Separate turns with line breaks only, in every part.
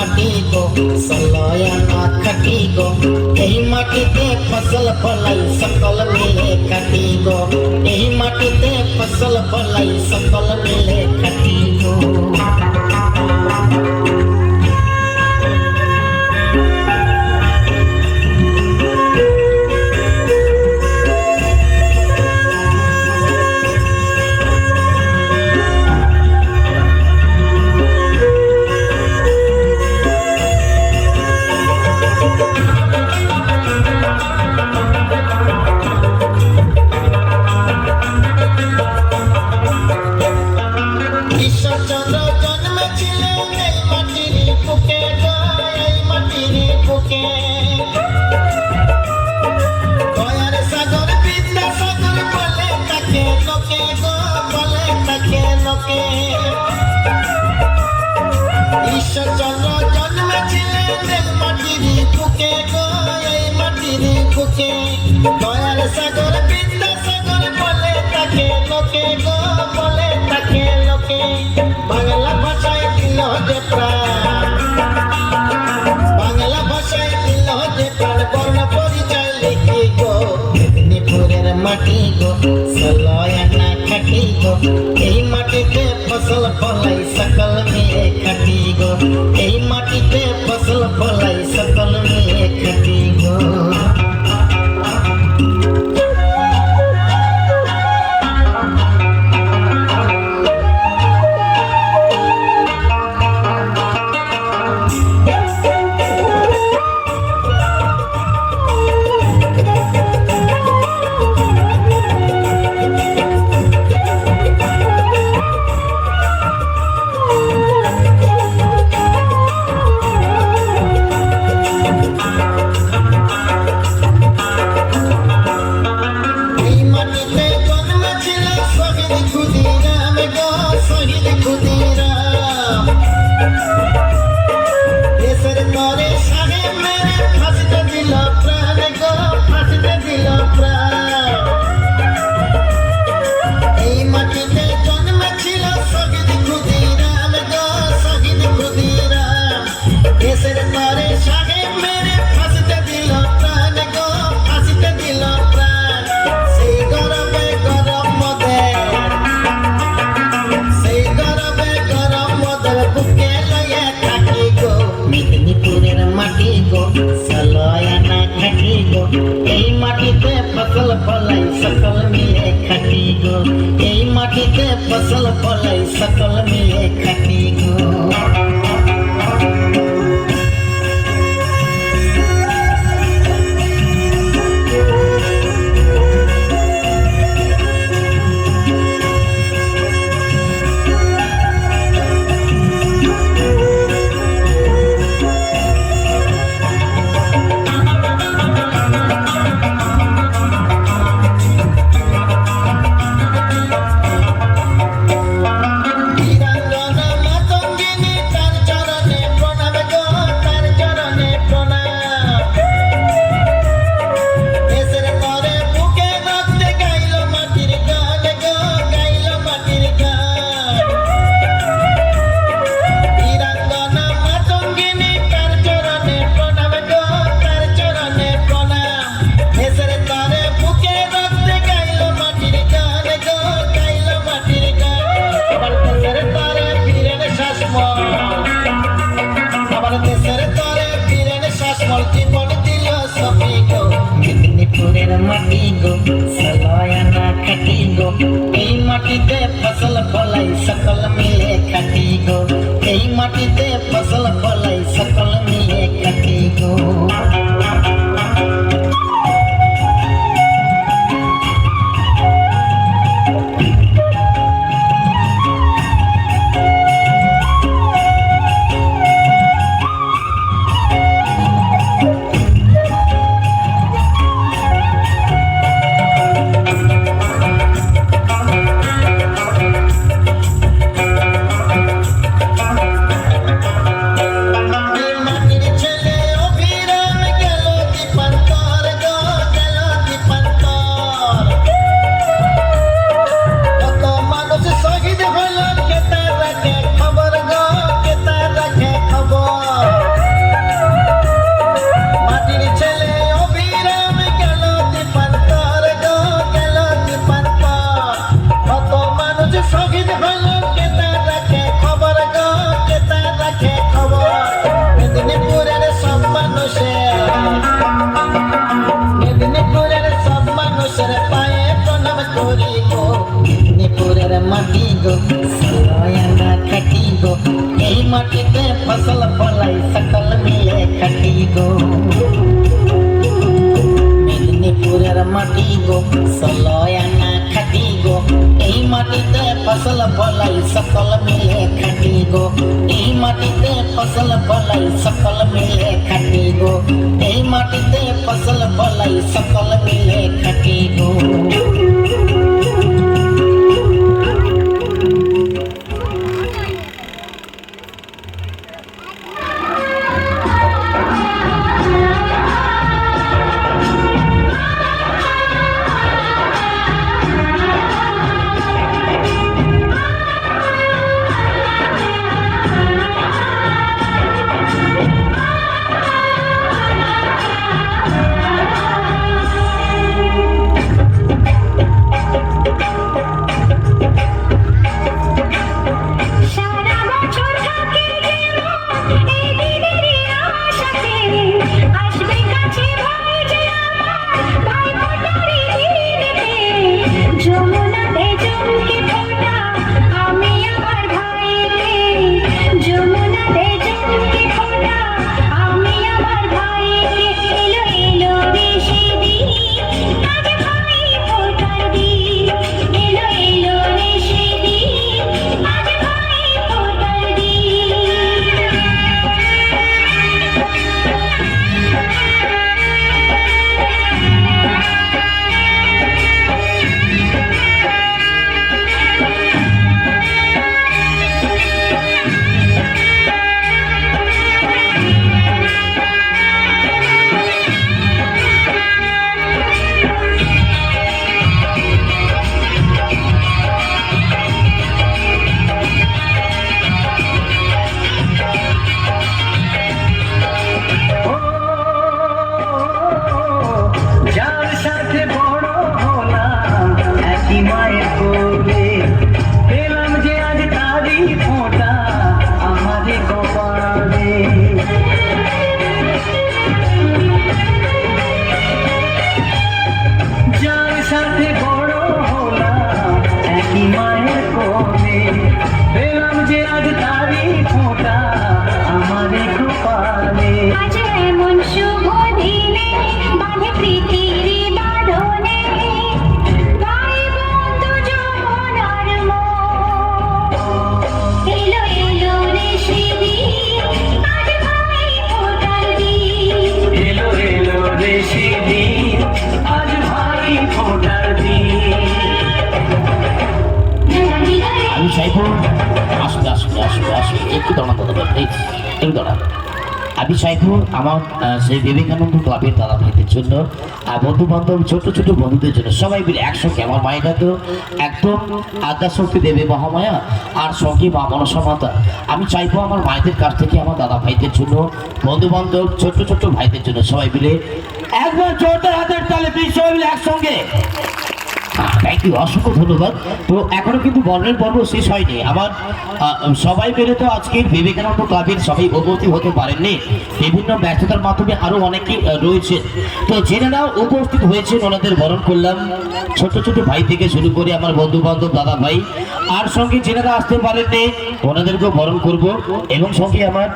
মাটি গো সলয়ানা খাটি গো এই মাটিতে ফসল ফলাই সকল মিলে খাটি গো এই মাটিতে ফসল ফলাই সকল মিলে খাটি গো ঈশ্বরচন্দ্র জন্মেছিলেন মাটির বুকে গো এই মাটির বুকে দয়ার সাগর বিদ্যাসাগর বলে তাকে লোকে গো বলে তাকে লোকে বাংলা ভাষায় দিল যে প্রাণ বাংলা ভাষায় দিল যে প্রাণ বর্ণ পরিচয় লিখি গো মেদিনীপুরের মাটি গো সলয়ানা খাটি গো এই মাটিতে ফসল ফলাই সকল মিলে খাটি গো এই মাটিতে ফসল ফলাই সকল মিলে খাটি গো সলয়ানা খাটি গো এই মাটিতে ফসল ফলাই সকল মিলে খাটি গো এই মাটিতে ফসল ফলাই সকল মিলে খাটি গো মেদিনীপুরের মাটি গো সলয়ানা খাটি গো এই মাটিতে ফসল ফলাই সকল মিলে খাটি গো এই মাটিতে ফসল ফলাই সকল মিলে খাটি গো फसल फलाई सकल मिले खटी गो মেদিনীপুরের মাটি গো সলয়ানা খাটি গো এই মাটিতে ফসল ফলাই সকল মিলে খাটি গো এই মাটিতে ফসল ফলাই সকল মিলে খাটি গো এই মাটিতে ফসল ফলাই সকল মিলে খাটি গো আমি চাইবো আমার সেই বিবেকানন্দ ক্লাবের দাদা ভাইদের জন্য বন্ধু বান্ধব ছোট ছোট বন্ধুদের জন্য সবাই মিলে একসঙ্গে আমার মায়েরা তো একদম আদ্যাশক্তি দেবে মহামায়া আর সঙ্গে মা মনসামাতা। আমি চাইবো আমার মায়েদের কাছ থেকে আমার দাদা ভাইদের জন্য বন্ধু বান্ধব ছোট ছোট ভাইদের জন্য সবাই মিলে একবার জোরদার হাতের তালে সবাই মিলে একসঙ্গে। থ্যাংক ইউ, অসংখ্য ধন্যবাদ। তো এখনো কিন্তু বর্ণের পর্ব শেষ হয়নি আমার। সবাই মিলে তো আজকের বিবেকানন্দ ক্লাবের সবাই অবগতি হতে পারেননি, বিভিন্ন ব্যস্ততার মাধ্যমে আরো অনেকে রয়েছে। তো যেনারা উপস্থিত হয়েছেন ওনাদের বরণ করলাম, ছোট ছোট ভাই থেকে শুরু করে আমার বন্ধু বান্ধব দাদা ভাই, আর সঙ্গে যেনারা আসতে পারেননি ওনাদেরকেও বরণ করব। এবং সঙ্গে আমার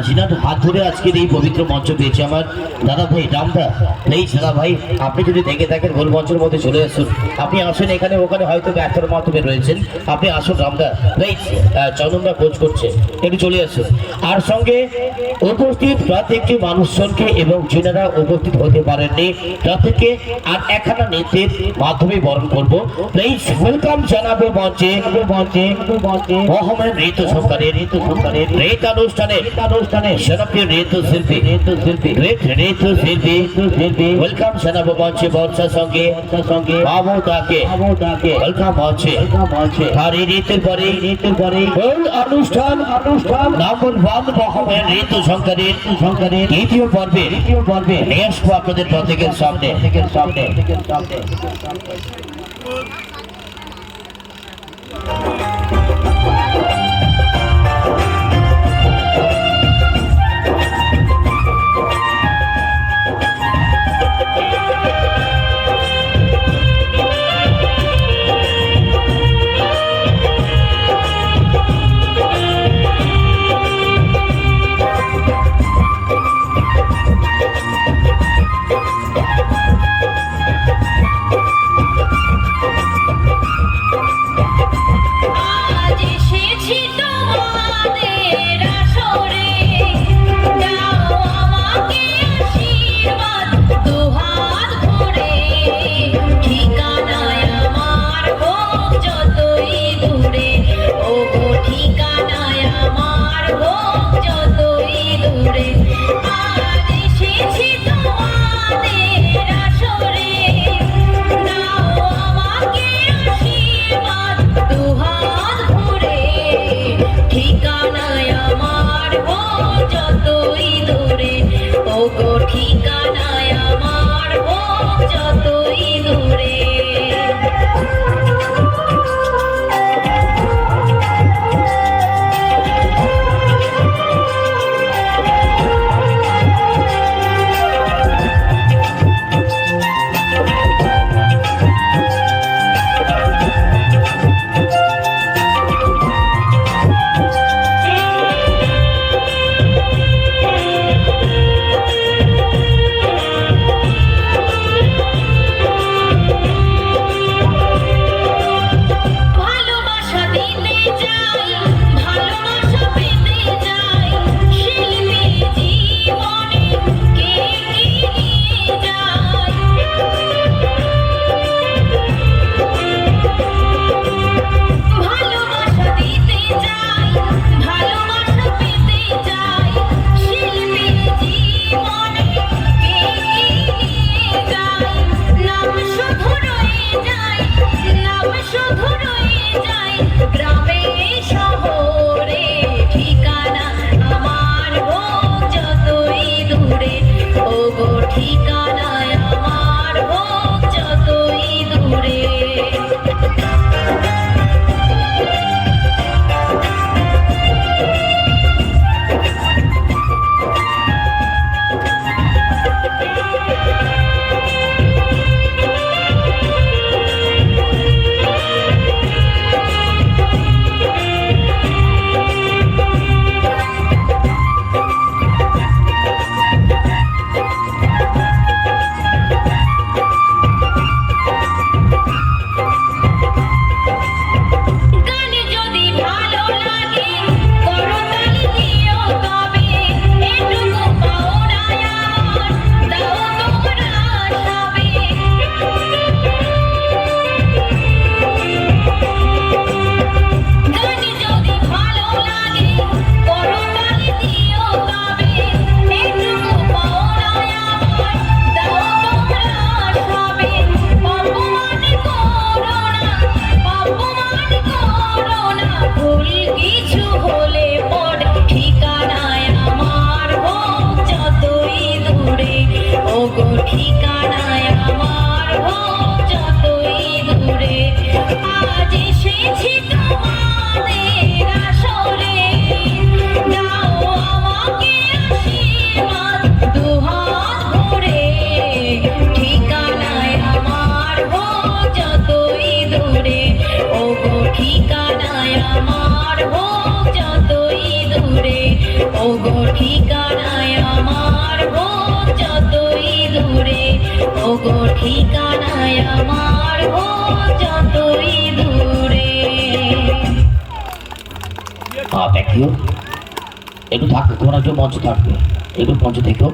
যিনার হাত ধরে আজকের এই পবিত্র মঞ্চ পেয়েছে আমার দাদা ভাই রামদা। প্লিজ দাদা ভাই, আপনি যদি দেখে থাকেন গোল মঞ্চের মধ্যে চলে আসুন। আপনি আসুন, এখানে ওখানে হয়তো ব্যস্ততার মাধ্যমে রয়েছেন, আপনি আসুন রামদা প্লিজ। চন্দনদা কোচ করছে, একটু চলে আসুন। আর সঙ্গে উপস্থিত প্রত্যেকটি মানুষজনকে এবং যেনারা উপস্থিত হতে পারেননি প্রত্যেককে আর একখানা নৃত্যের মাধ্যমে বরণ করবো। প্লিজ ওয়েলকাম জানাবো মঞ্চে মহামায়া নৃত্য সরকারের নৃত্য অনুষ্ঠানে জনপ্রিয় নৃত্য শিল্পী ওয়েলকাম জানাবো মঞ্চে বর্ষার সঙ্গে বাবু তাকে ওয়েলকাম মঞ্চে। আর এই নৃত্যের পরে অনুষ্ঠান নম্বর 1 মহামায়া নৃত্য সংকারের দ্বিতীয় পর্বে নিয়ে আসবো আপনাদের প্রত্যেকের সামনে।
হ্যাঁ থ্যাংক ইউ। একটু থাকবে, তোমরা একটু মঞ্চ থাকবে, একটু মঞ্চ থেকেও